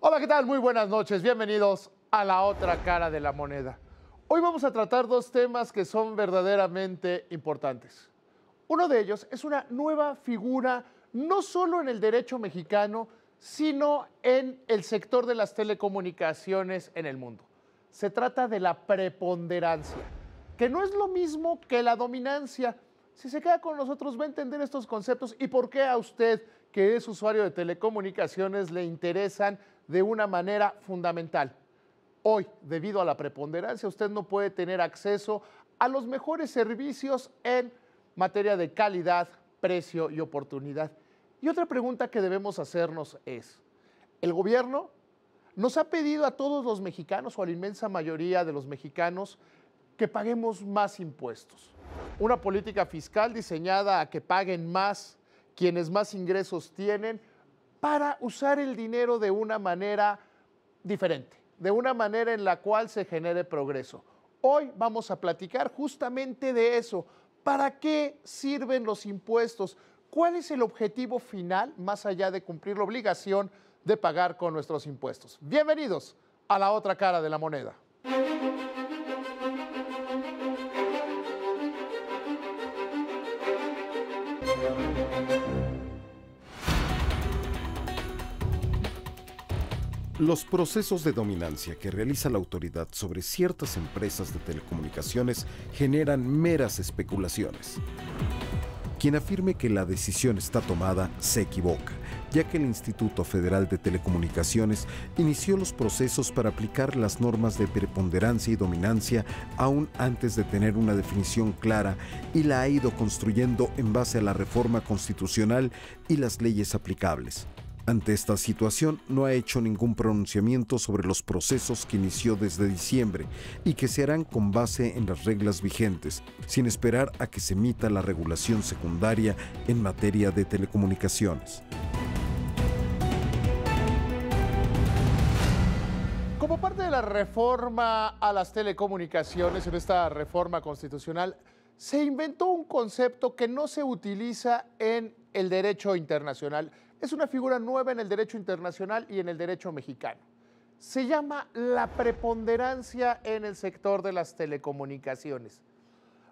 Hola, ¿qué tal? Muy buenas noches. Bienvenidos a La Otra Cara de la Moneda. Hoy vamos a tratar dos temas que son verdaderamente importantes. Uno de ellos es una nueva figura, no solo en el derecho mexicano, sino en el sector de las telecomunicaciones en el mundo. Se trata de la preponderancia, que no es lo mismo que la dominancia. Si se queda con nosotros va a entender estos conceptos y por qué a usted, que es usuario de telecomunicaciones, le interesan de una manera fundamental. Hoy, debido a la preponderancia, usted no puede tener acceso a los mejores servicios en materia de calidad, precio y oportunidad. Y otra pregunta que debemos hacernos es, ¿el gobierno nos ha pedido a todos los mexicanos o a la inmensa mayoría de los mexicanos que paguemos más impuestos? Una política fiscal diseñada a que paguen más quienes más ingresos tienen para usar el dinero de una manera diferente, de una manera en la cual se genere progreso. Hoy vamos a platicar justamente de eso. ¿Para qué sirven los impuestos? ¿Cuál es el objetivo final más allá de cumplir la obligación de pagar con nuestros impuestos? Bienvenidos a La Otra Cara de la Moneda. Los procesos de dominancia que realiza la autoridad sobre ciertas empresas de telecomunicaciones generan meras especulaciones. Quien afirme que la decisión está tomada se equivoca, ya que el Instituto Federal de Telecomunicaciones inició los procesos para aplicar las normas de preponderancia y dominancia aún antes de tener una definición clara y la ha ido construyendo en base a la reforma constitucional y las leyes aplicables. Ante esta situación, no ha hecho ningún pronunciamiento sobre los procesos que inició desde diciembre y que se harán con base en las reglas vigentes, sin esperar a que se emita la regulación secundaria en materia de telecomunicaciones. Como parte de la reforma a las telecomunicaciones, en esta reforma constitucional, se inventó un concepto que no se utiliza en el derecho internacional. Es una figura nueva en el derecho internacional y en el derecho mexicano. Se llama la preponderancia en el sector de las telecomunicaciones.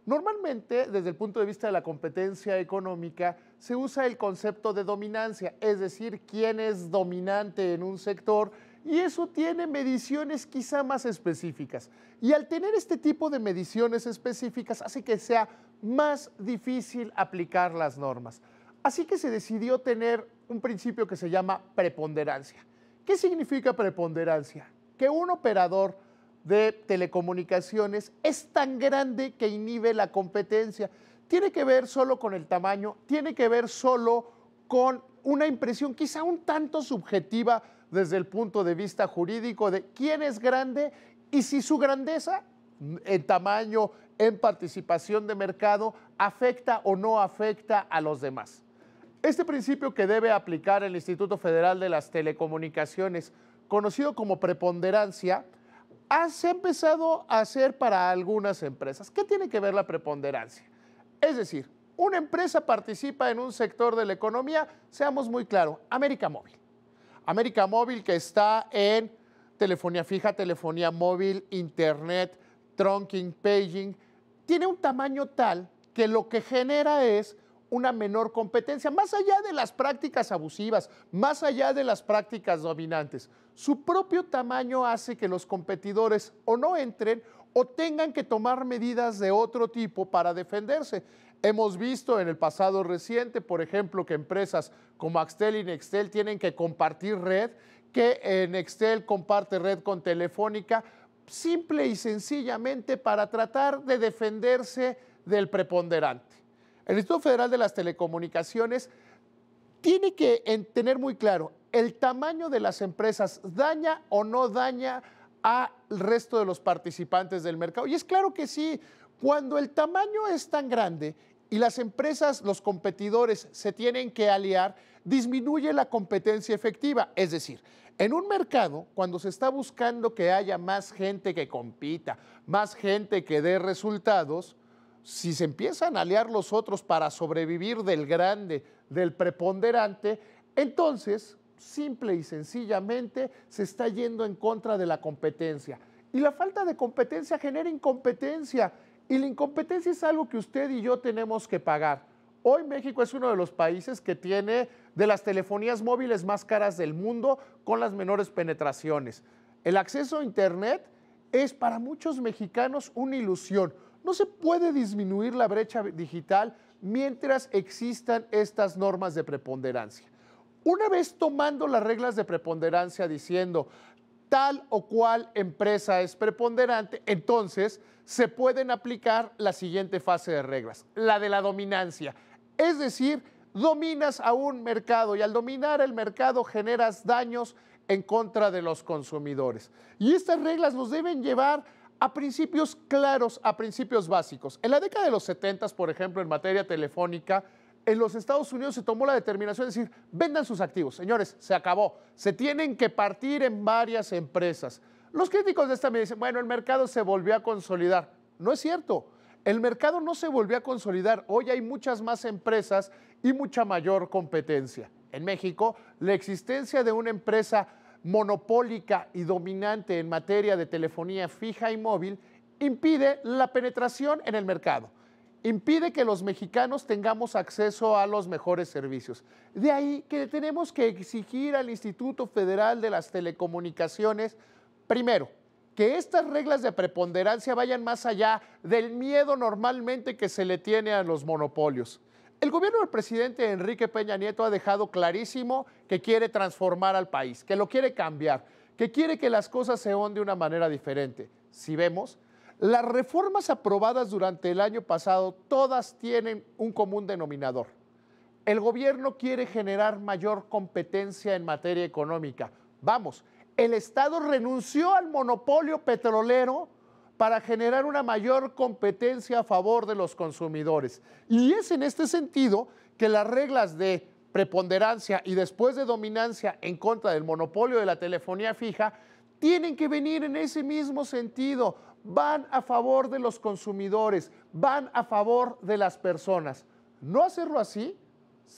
Normalmente, desde el punto de vista de la competencia económica, se usa el concepto de dominancia, es decir, quién es dominante en un sector, y eso tiene mediciones quizá más específicas. Y al tener este tipo de mediciones específicas, hace que sea más difícil aplicar las normas. Así que se decidió tener un principio que se llama preponderancia. ¿Qué significa preponderancia? Que un operador de telecomunicaciones es tan grande que inhibe la competencia. Tiene que ver solo con el tamaño, tiene que ver solo con una impresión quizá un tanto subjetiva desde el punto de vista jurídico de quién es grande y si su grandeza en tamaño, en participación de mercado, afecta o no afecta a los demás. Este principio que debe aplicar el Instituto Federal de las Telecomunicaciones, conocido como preponderancia, se ha empezado a hacer para algunas empresas. ¿Qué tiene que ver la preponderancia? Es decir, una empresa participa en un sector de la economía, seamos muy claros, América Móvil. América Móvil, que está en telefonía fija, telefonía móvil, internet, trunking, paging, tiene un tamaño tal que lo que genera es una menor competencia, más allá de las prácticas abusivas, más allá de las prácticas dominantes. Su propio tamaño hace que los competidores o no entren o tengan que tomar medidas de otro tipo para defenderse. Hemos visto en el pasado reciente, por ejemplo, que empresas como Axtel y Nextel tienen que compartir red, que Nextel comparte red con Telefónica, simple y sencillamente para tratar de defenderse del preponderante. El Instituto Federal de las Telecomunicaciones tiene que tener muy claro, ¿el tamaño de las empresas daña o no daña al resto de los participantes del mercado? Y es claro que sí, cuando el tamaño es tan grande y las empresas, los competidores se tienen que aliar, disminuye la competencia efectiva. Es decir, en un mercado, cuando se está buscando que haya más gente que compita, más gente que dé resultados, si se empiezan a aliar los otros para sobrevivir del grande, del preponderante, entonces simple y sencillamente se está yendo en contra de la competencia. Y la falta de competencia genera incompetencia. Y la incompetencia es algo que usted y yo tenemos que pagar. Hoy México es uno de los países que tiene de las telefonías móviles más caras del mundo con las menores penetraciones. El acceso a Internet es para muchos mexicanos una ilusión. No se puede disminuir la brecha digital mientras existan estas normas de preponderancia. Una vez tomando las reglas de preponderancia diciendo tal o cual empresa es preponderante, entonces se pueden aplicar la siguiente fase de reglas, la de la dominancia. Es decir, dominas a un mercado y al dominar el mercado generas daños en contra de los consumidores. Y estas reglas nos deben llevar a principios claros, a principios básicos. En la década de los 70, por ejemplo, en materia telefónica, en los Estados Unidos se tomó la determinación de decir, vendan sus activos. Señores, se acabó. Se tienen que partir en varias empresas. Los críticos de esta me dicen, bueno, el mercado se volvió a consolidar. No es cierto. El mercado no se volvió a consolidar. Hoy hay muchas más empresas y mucha mayor competencia. En México, la existencia de una empresa monopólica y dominante en materia de telefonía fija y móvil impide la penetración en el mercado, impide que los mexicanos tengamos acceso a los mejores servicios. De ahí que tenemos que exigir al Instituto Federal de las Telecomunicaciones, primero, que estas reglas de preponderancia vayan más allá del miedo normalmente que se le tiene a los monopolios. El gobierno del presidente Enrique Peña Nieto ha dejado clarísimo que quiere transformar al país, que lo quiere cambiar, que quiere que las cosas se den de una manera diferente. Si vemos, las reformas aprobadas durante el año pasado, todas tienen un común denominador. El gobierno quiere generar mayor competencia en materia económica. Vamos, el Estado renunció al monopolio petrolero para generar una mayor competencia a favor de los consumidores. Y es en este sentido que las reglas de preponderancia y después de dominancia en contra del monopolio de la telefonía fija tienen que venir en ese mismo sentido. Van a favor de los consumidores, van a favor de las personas. No hacerlo así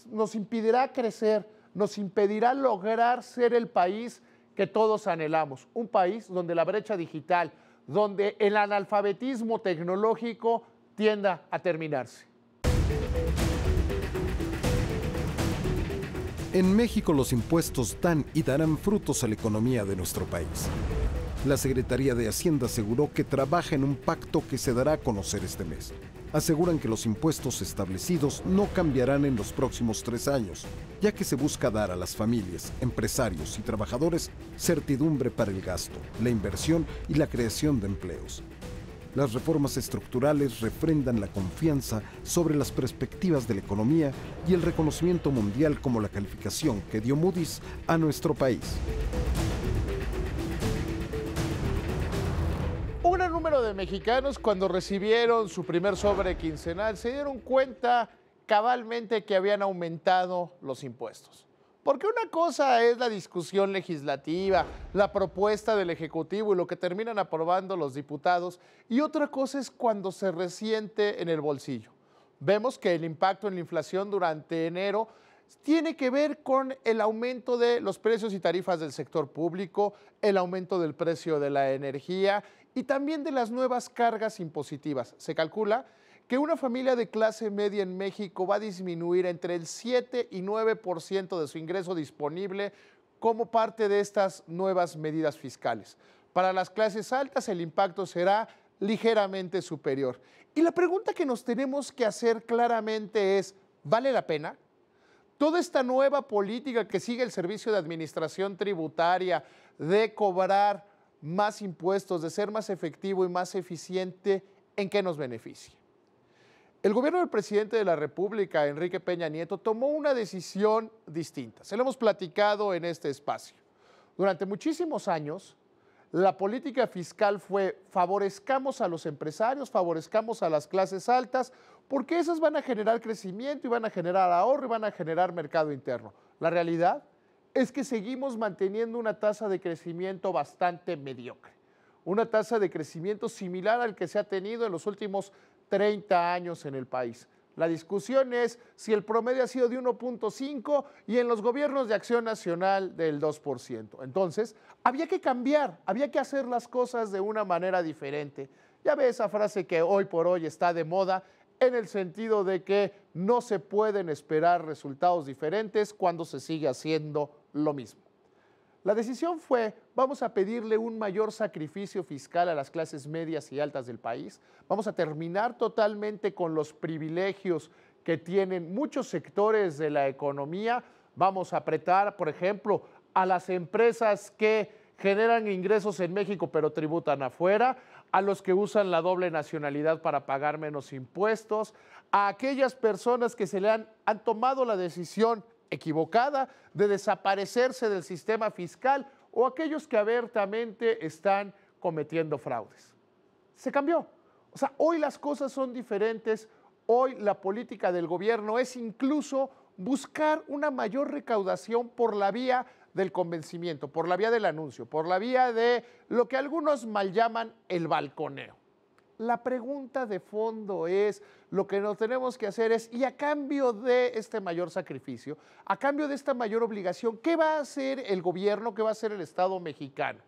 nos impedirá crecer, nos impedirá lograr ser el país que todos anhelamos. Un país donde la brecha digital, donde el analfabetismo tecnológico tienda a terminarse. En México los impuestos dan y darán frutos a la economía de nuestro país. La Secretaría de Hacienda aseguró que trabaja en un pacto que se dará a conocer este mes. Aseguran que los impuestos establecidos no cambiarán en los próximos 3 años, ya que se busca dar a las familias, empresarios y trabajadores certidumbre para el gasto, la inversión y la creación de empleos. Las reformas estructurales refrendan la confianza sobre las perspectivas de la economía y el reconocimiento mundial como la calificación que dio Moody's a nuestro país. Un gran número de mexicanos, cuando recibieron su primer sobre quincenal, se dieron cuenta cabalmente que habían aumentado los impuestos. Porque una cosa es la discusión legislativa, la propuesta del Ejecutivo y lo que terminan aprobando los diputados, y otra cosa es cuando se resiente en el bolsillo. Vemos que el impacto en la inflación durante enero tiene que ver con el aumento de los precios y tarifas del sector público, el aumento del precio de la energía y también de las nuevas cargas impositivas. Se calcula que una familia de clase media en México va a disminuir entre el 7 y 9% de su ingreso disponible como parte de estas nuevas medidas fiscales. Para las clases altas el impacto será ligeramente superior. Y la pregunta que nos tenemos que hacer claramente es, ¿vale la pena? Toda esta nueva política que sigue el Servicio de Administración Tributaria de cobrar más impuestos, de ser más efectivo y más eficiente, ¿en qué nos beneficia? El gobierno del presidente de la República, Enrique Peña Nieto, tomó una decisión distinta. Se lo hemos platicado en este espacio. Durante muchísimos años, la política fiscal fue favorezcamos a los empresarios, favorezcamos a las clases altas, porque esas van a generar crecimiento y van a generar ahorro y van a generar mercado interno. La realidad es que seguimos manteniendo una tasa de crecimiento bastante mediocre, una tasa de crecimiento similar al que se ha tenido en los últimos 30 años en el país. La discusión es si el promedio ha sido de 1.5 y en los gobiernos de Acción Nacional del 2%. Entonces, había que cambiar, había que hacer las cosas de una manera diferente. Ya ve esa frase que hoy por hoy está de moda, en el sentido de que no se pueden esperar resultados diferentes cuando se sigue haciendo lo mismo. La decisión fue, vamos a pedirle un mayor sacrificio fiscal a las clases medias y altas del país, vamos a terminar totalmente con los privilegios que tienen muchos sectores de la economía, vamos a apretar, por ejemplo, a las empresas que generan ingresos en México pero tributan afuera, a los que usan la doble nacionalidad para pagar menos impuestos, a aquellas personas que se le han tomado la decisión equivocada de desaparecerse del sistema fiscal o aquellos que abiertamente están cometiendo fraudes. Se cambió. O sea, hoy las cosas son diferentes, hoy la política del gobierno es incluso buscar una mayor recaudación por la vía del convencimiento, por la vía del anuncio, por la vía de lo que algunos mal llaman el balconeo. La pregunta de fondo es, lo que nos tenemos que hacer es, y a cambio de este mayor sacrificio, a cambio de esta mayor obligación, ¿qué va a hacer el gobierno, qué va a hacer el Estado mexicano?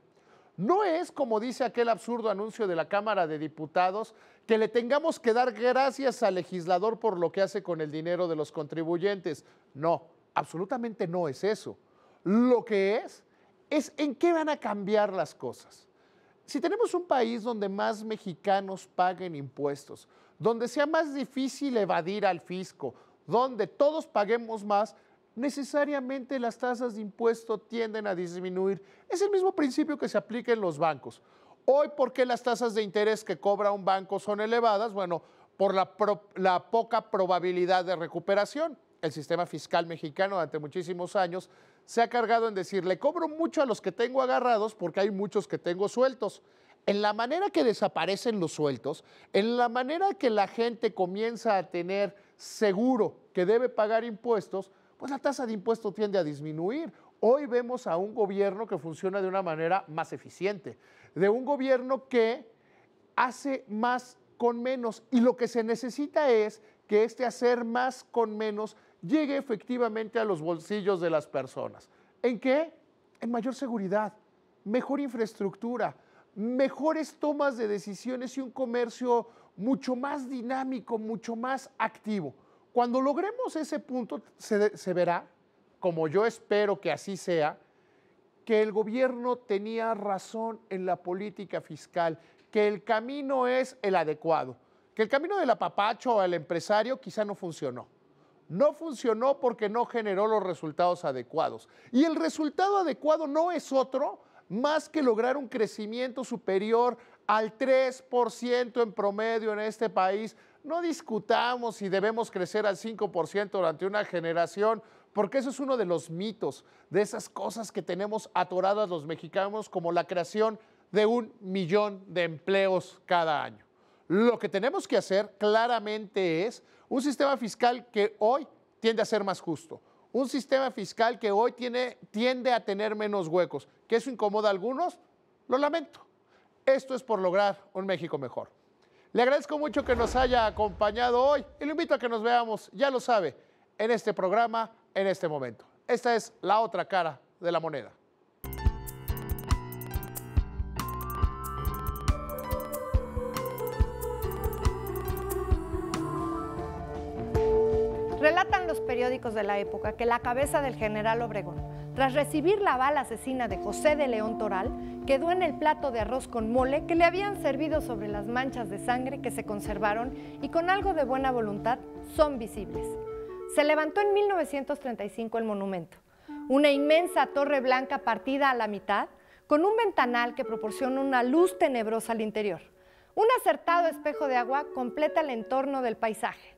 No es, como dice aquel absurdo anuncio de la Cámara de Diputados, que le tengamos que dar gracias al legislador por lo que hace con el dinero de los contribuyentes. No, absolutamente no es eso. Lo que es en qué van a cambiar las cosas. Si tenemos un país donde más mexicanos paguen impuestos, donde sea más difícil evadir al fisco, donde todos paguemos más, necesariamente las tasas de impuesto tienden a disminuir. Es el mismo principio que se aplica en los bancos. Hoy, ¿por qué las tasas de interés que cobra un banco son elevadas? Bueno, por la poca probabilidad de recuperación. El sistema fiscal mexicano durante muchísimos años se ha cargado en decir, le cobro mucho a los que tengo agarrados porque hay muchos que tengo sueltos. En la manera que desaparecen los sueltos, en la manera que la gente comienza a tener seguro que debe pagar impuestos, pues la tasa de impuesto tiende a disminuir. Hoy vemos a un gobierno que funciona de una manera más eficiente, de un gobierno que hace más con menos, y lo que se necesita es que este hacer más con menos llegue efectivamente a los bolsillos de las personas. ¿En qué? En mayor seguridad, mejor infraestructura, mejores tomas de decisiones y un comercio mucho más dinámico, mucho más activo. Cuando logremos ese punto, se verá, como yo espero que así sea, que el gobierno tenía razón en la política fiscal, que el camino es el adecuado, que el camino del apapacho al empresario quizá no funcionó. No funcionó porque no generó los resultados adecuados. Y el resultado adecuado no es otro más que lograr un crecimiento superior al 3% en promedio en este país. No discutamos si debemos crecer al 5% durante una generación, porque eso es uno de los mitos, de esas cosas que tenemos atoradas los mexicanos, como la creación de 1 millón de empleos cada año. Lo que tenemos que hacer claramente es un sistema fiscal que hoy tiende a ser más justo, un sistema fiscal que hoy tiende a tener menos huecos. ¿Que eso incomoda a algunos? Lo lamento. Esto es por lograr un México mejor. Le agradezco mucho que nos haya acompañado hoy y lo invito a que nos veamos, ya lo sabe, en este programa, en este momento. Esta es la otra cara de la moneda. Relatan los periódicos de la época que la cabeza del general Obregón, tras recibir la bala asesina de José de León Toral, quedó en el plato de arroz con mole que le habían servido sobre las manchas de sangre que se conservaron y con algo de buena voluntad son visibles. Se levantó en 1935 el monumento, una inmensa torre blanca partida a la mitad, con un ventanal que proporciona una luz tenebrosa al interior. Un acertado espejo de agua completa el entorno del paisaje.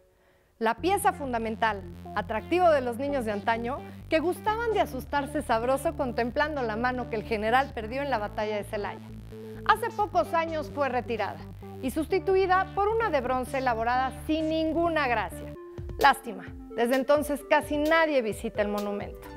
La pieza fundamental, atractivo de los niños de antaño, que gustaban de asustarse sabroso contemplando la mano que el general perdió en la batalla de Celaya. Hace pocos años fue retirada y sustituida por una de bronce elaborada sin ninguna gracia. Lástima, desde entonces casi nadie visita el monumento.